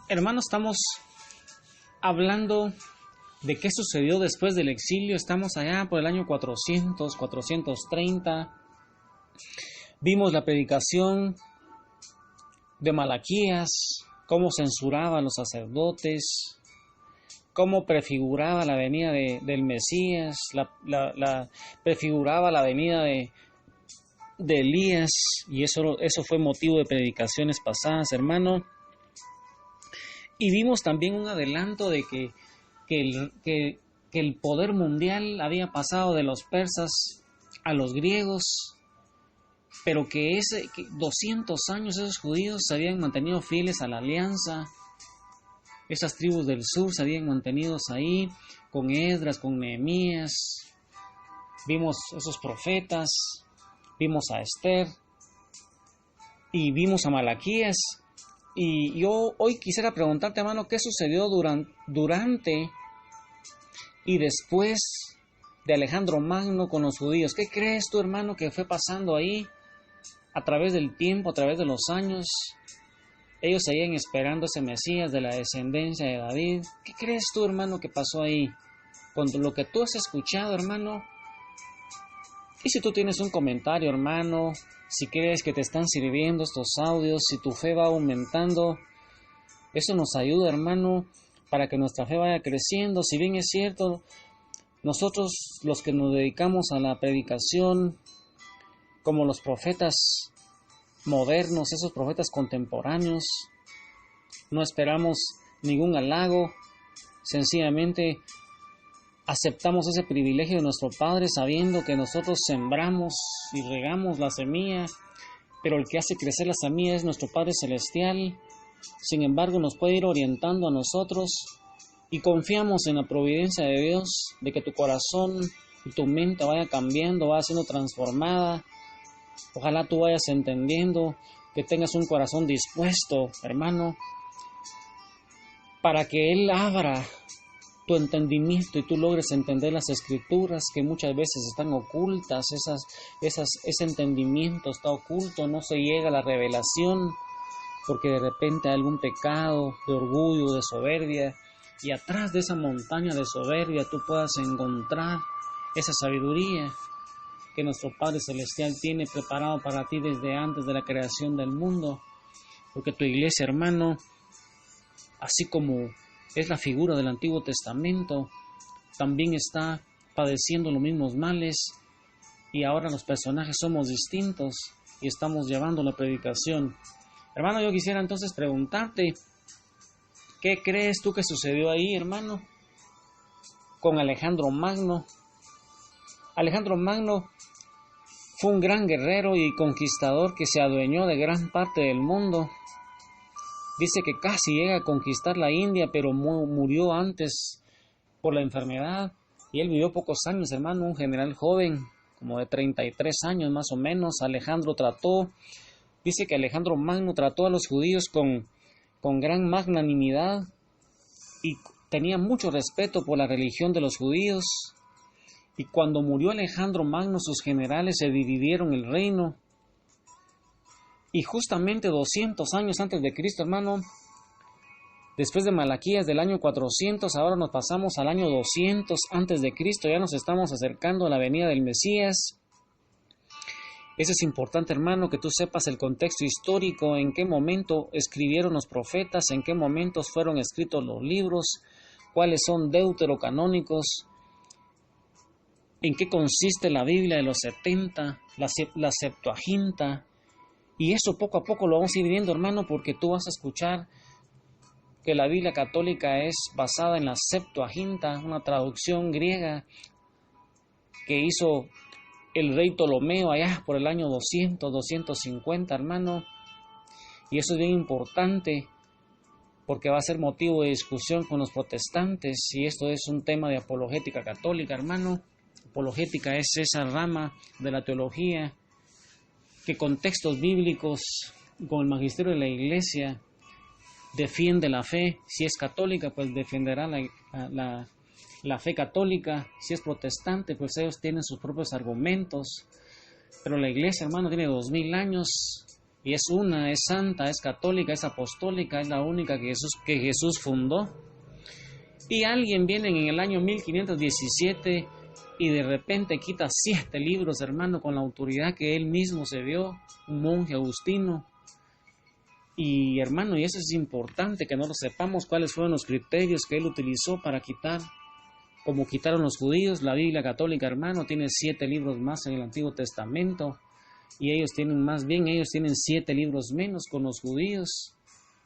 Hermanos, estamos hablando de qué sucedió después del exilio. Estamos allá por el año 400, 430. Vimos la predicación de Malaquías, cómo censuraba a los sacerdotes, cómo prefiguraba la venida del Mesías, prefiguraba la venida de Elías, y eso fue motivo de predicaciones pasadas, hermano. Y vimos también un adelanto de que el poder mundial había pasado de los persas a los griegos, pero que 200 años esos judíos se habían mantenido fieles a la alianza. Esas tribus del sur se habían mantenido ahí, con Esdras, con Nehemías. Vimos esos profetas, vimos a Esther y vimos a Malaquías. Y yo hoy quisiera preguntarte, hermano, ¿qué sucedió durante y después de Alejandro Magno con los judíos? ¿Qué crees tú, hermano, que fue pasando ahí a través del tiempo, a través de los años? Ellos seguían esperando ese Mesías de la descendencia de David. ¿Qué crees tú, hermano, que pasó ahí? Con lo que tú has escuchado, hermano. Y si tú tienes un comentario, hermano, si crees que te están sirviendo estos audios, si tu fe va aumentando, eso nos ayuda, hermano, para que nuestra fe vaya creciendo. Si bien es cierto, nosotros los que nos dedicamos a la predicación, como los profetas modernos, esos profetas contemporáneos, no esperamos ningún halago, sencillamente aceptamos ese privilegio de nuestro Padre sabiendo que nosotros sembramos y regamos la semilla, pero el que hace crecer la semilla es nuestro Padre Celestial. Sin embargo, nos puede ir orientando a nosotros y confiamos en la providencia de Dios, de que tu corazón y tu mente vaya cambiando, vaya siendo transformada. Ojalá tú vayas entendiendo, que tengas un corazón dispuesto, hermano, para que Él abra tu entendimiento y tú logres entender las escrituras que muchas veces están ocultas. Ese entendimiento está oculto, no se llega a la revelación porque de repente hay algún pecado de orgullo, de soberbia, y atrás de esa montaña de soberbia tú puedas encontrar esa sabiduría que nuestro Padre Celestial tiene preparado para ti desde antes de la creación del mundo. Porque tu iglesia, hermano, así como es la figura del Antiguo Testamento, también está padeciendo los mismos males, y ahora los personajes somos distintos y estamos llevando la predicación. Hermano, yo quisiera entonces preguntarte, ¿qué crees tú que sucedió ahí, hermano, con Alejandro Magno? Alejandro Magno fue un gran guerrero y conquistador que se adueñó de gran parte del mundo. Dice que casi llega a conquistar la India, pero murió antes por la enfermedad. Y él vivió pocos años, hermano, un general joven, como de 33 años más o menos. Dice que Alejandro Magno trató a los judíos con gran magnanimidad y tenía mucho respeto por la religión de los judíos. Y cuando murió Alejandro Magno, sus generales se dividieron el reino. Y justamente 200 años antes de Cristo, hermano, después de Malaquías del año 400, ahora nos pasamos al año 200 antes de Cristo, ya nos estamos acercando a la venida del Mesías. Eso es importante, hermano, que tú sepas el contexto histórico, en qué momento escribieron los profetas, en qué momentos fueron escritos los libros, cuáles son deuterocanónicos, en qué consiste la Biblia de los 70, la Septuaginta. Y eso poco a poco lo vamos a ir viendo, hermano, porque tú vas a escuchar que la Biblia católica es basada en la Septuaginta, una traducción griega que hizo el rey Ptolomeo allá por el año 200, 250, hermano. Y eso es bien importante porque va a ser motivo de discusión con los protestantes, y esto es un tema de apologética católica, hermano. Apologética es esa rama de la teología que con textos bíblicos, con el magisterio de la Iglesia, defiende la fe. Si es católica, pues defenderá la fe católica. Si es protestante, pues ellos tienen sus propios argumentos. Pero la Iglesia, hermano, tiene 2000 años y es una, es santa, es católica, es apostólica, es la única que Jesús fundó. Y alguien viene en el año 1517 y de repente quita 7 libros, hermano, con la autoridad que él mismo se dio, un monje agustino. Y hermano, y eso es importante que no lo sepamos, cuáles fueron los criterios que él utilizó para quitar, como quitaron los judíos. La Biblia católica, hermano, tiene 7 libros más en el Antiguo Testamento, y ellos tienen 7 libros menos con los judíos,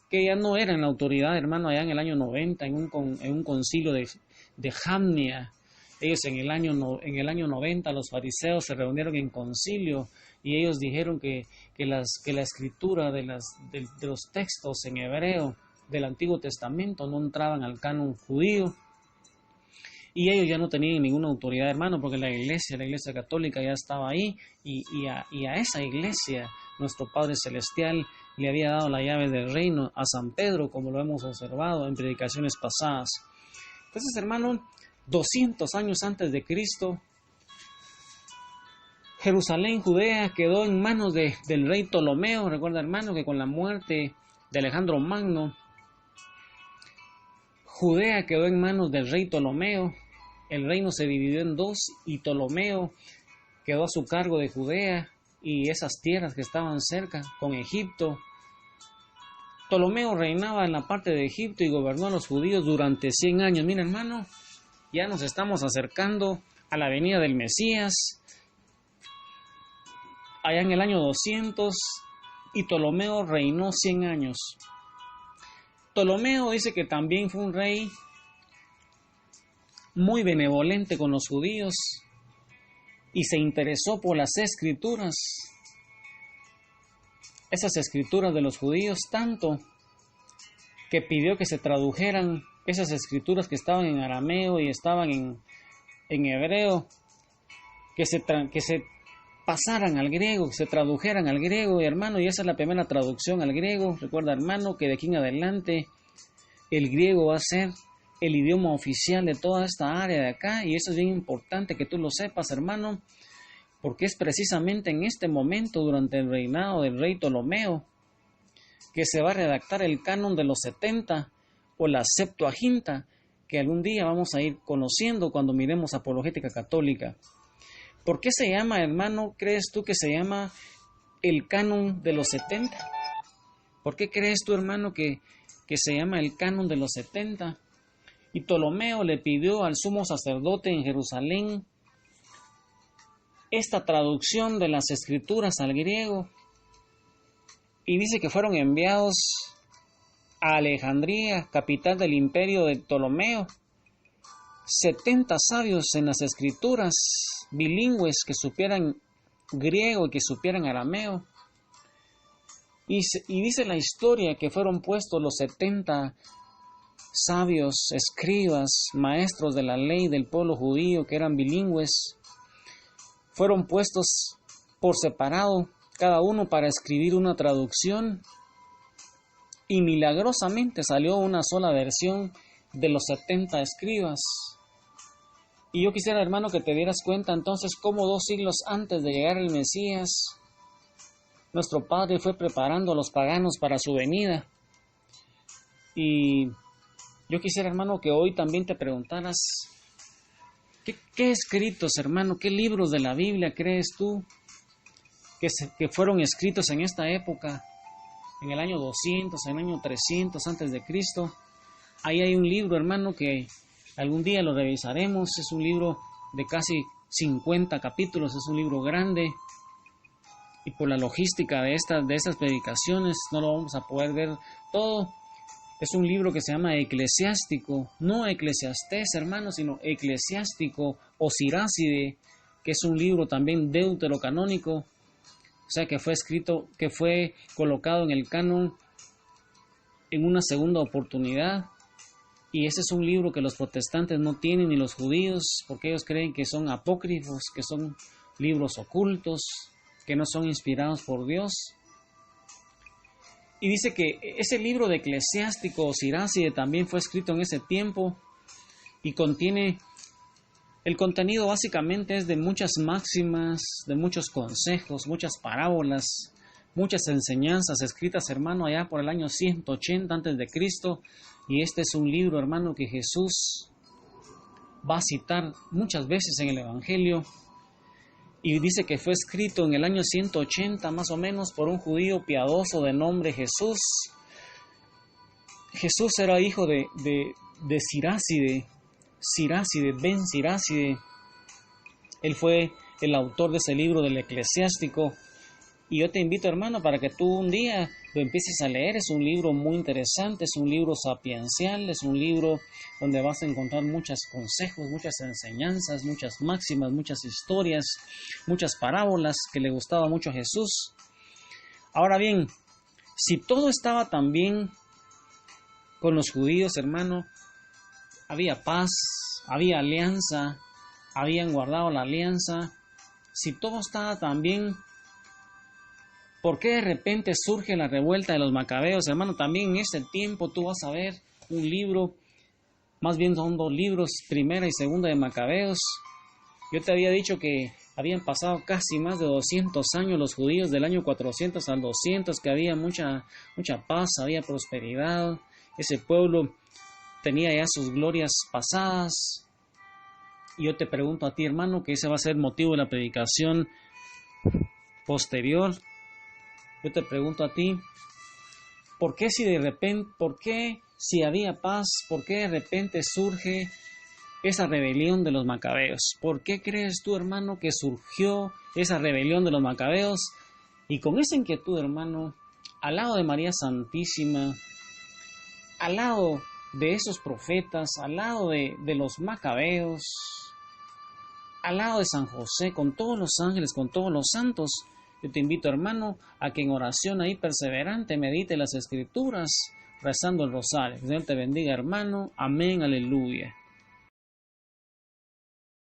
que ya no eran la autoridad, hermano, allá en el año 90, en un concilio de Jamnia. Ellos en el año 90, los fariseos se reunieron en concilio y ellos dijeron que la escritura de los textos en hebreo del Antiguo Testamento no entraban al canon judío. Y ellos ya no tenían ninguna autoridad, hermano, porque la iglesia católica ya estaba ahí, y a esa iglesia nuestro Padre Celestial le había dado la llave del reino a San Pedro, como lo hemos observado en predicaciones pasadas. Entonces, hermano, 200 años antes de Cristo, Jerusalén, Judea, quedó en manos del rey Ptolomeo. Recuerda, hermano, que con la muerte de Alejandro Magno, Judea quedó en manos del rey Ptolomeo. El reino se dividió en 2 y Ptolomeo quedó a su cargo de Judea y esas tierras que estaban cerca con Egipto. Ptolomeo reinaba en la parte de Egipto y gobernó a los judíos durante 100 años. Mira, hermano, ya nos estamos acercando a la venida del Mesías, allá en el año 200, y Ptolomeo reinó 100 años. Ptolomeo dice que también fue un rey muy benevolente con los judíos y se interesó por las escrituras, esas escrituras de los judíos, tanto que pidió que se tradujeran esas escrituras que estaban en arameo y estaban en hebreo, que se pasaran al griego, que se tradujeran al griego, hermano, y esa es la primera traducción al griego. Recuerda, hermano, que de aquí en adelante el griego va a ser el idioma oficial de toda esta área de acá, y eso es bien importante que tú lo sepas, hermano, porque es precisamente en este momento, durante el reinado del rey Ptolomeo, que se va a redactar el canon de los 70 o la Septuaginta, que algún día vamos a ir conociendo cuando miremos apologética católica. ¿Por qué se llama, hermano, crees tú que se llama el canon de los 70? ¿Por qué crees tú, hermano, que se llama el canon de los 70? Y Ptolomeo le pidió al sumo sacerdote en Jerusalén esta traducción de las escrituras al griego, y dice que fueron enviados a Alejandría, capital del imperio de Ptolomeo, 70 sabios en las escrituras, bilingües, que supieran griego y que supieran arameo. Y dice la historia que fueron puestos los 70 sabios, escribas, maestros de la ley del pueblo judío, que eran bilingües, fueron puestos por separado, cada uno para escribir una traducción, y milagrosamente salió una sola versión de los 70 escribas. Y yo quisiera, hermano, que te dieras cuenta entonces cómo 2 siglos antes de llegar el Mesías, nuestro Padre fue preparando a los paganos para su venida. Y yo quisiera, hermano, que hoy también te preguntaras, ¿qué escritos, hermano, qué libros de la Biblia crees tú que fueron escritos en esta época, en el año 200, en el año 300 antes de Cristo? Ahí hay un libro, hermano, que algún día lo revisaremos. Es un libro de casi 50 capítulos, es un libro grande, y por la logística de estas predicaciones no lo vamos a poder ver todo. Es un libro que se llama Eclesiástico, no Eclesiastés, hermano, sino Eclesiástico o Siráside, que es un libro también deuterocanónico, o sea que fue colocado en el canon en una segunda oportunidad. Y ese es un libro que los protestantes no tienen, ni los judíos, porque ellos creen que son apócrifos, que son libros ocultos, que no son inspirados por Dios. Y dice que ese libro de Eclesiástico o Siráside también fue escrito en ese tiempo y contiene, el contenido básicamente es de muchas máximas, de muchos consejos, muchas parábolas, muchas enseñanzas escritas, hermano, allá por el año 180 antes de Cristo, y este es un libro, hermano, que Jesús va a citar muchas veces en el Evangelio, y dice que fue escrito en el año 180 más o menos por un judío piadoso de nombre Jesús. Jesús era hijo de Siráside, Ben Siráside. Él fue el autor de ese libro del Eclesiástico. Y yo te invito, hermano, para que tú un día lo empieces a leer. Es un libro muy interesante, es un libro sapiencial, es un libro donde vas a encontrar muchos consejos, muchas enseñanzas, muchas máximas, muchas historias, muchas parábolas que le gustaba mucho a Jesús. Ahora bien, si todo estaba tan bien con los judíos, hermano, había paz, había alianza, habían guardado la alianza. Si todo estaba tan bien, ¿por qué de repente surge la revuelta de los macabeos? Hermano, también en ese tiempo tú vas a ver un libro, más bien son dos libros, primera y segunda de Macabeos. Yo te había dicho que habían pasado casi más de 200 años los judíos, del año 400 al 200, que había mucha paz, había prosperidad. Ese pueblo tenía ya sus glorias pasadas. Y yo te pregunto a ti, hermano, que ese va a ser motivo de la predicación posterior. Yo te pregunto a ti, ¿por qué si había paz, por qué de repente surge esa rebelión de los macabeos? ¿Por qué crees tú, hermano, que surgió esa rebelión de los macabeos? Y con esa inquietud, hermano, al lado de María Santísima, al lado de esos profetas, al lado de los macabeos, al lado de San José, con todos los ángeles, con todos los santos, yo te invito, hermano, a que en oración ahí perseverante medite las Escrituras, rezando el rosario. Que Dios te bendiga, hermano. Amén, aleluya.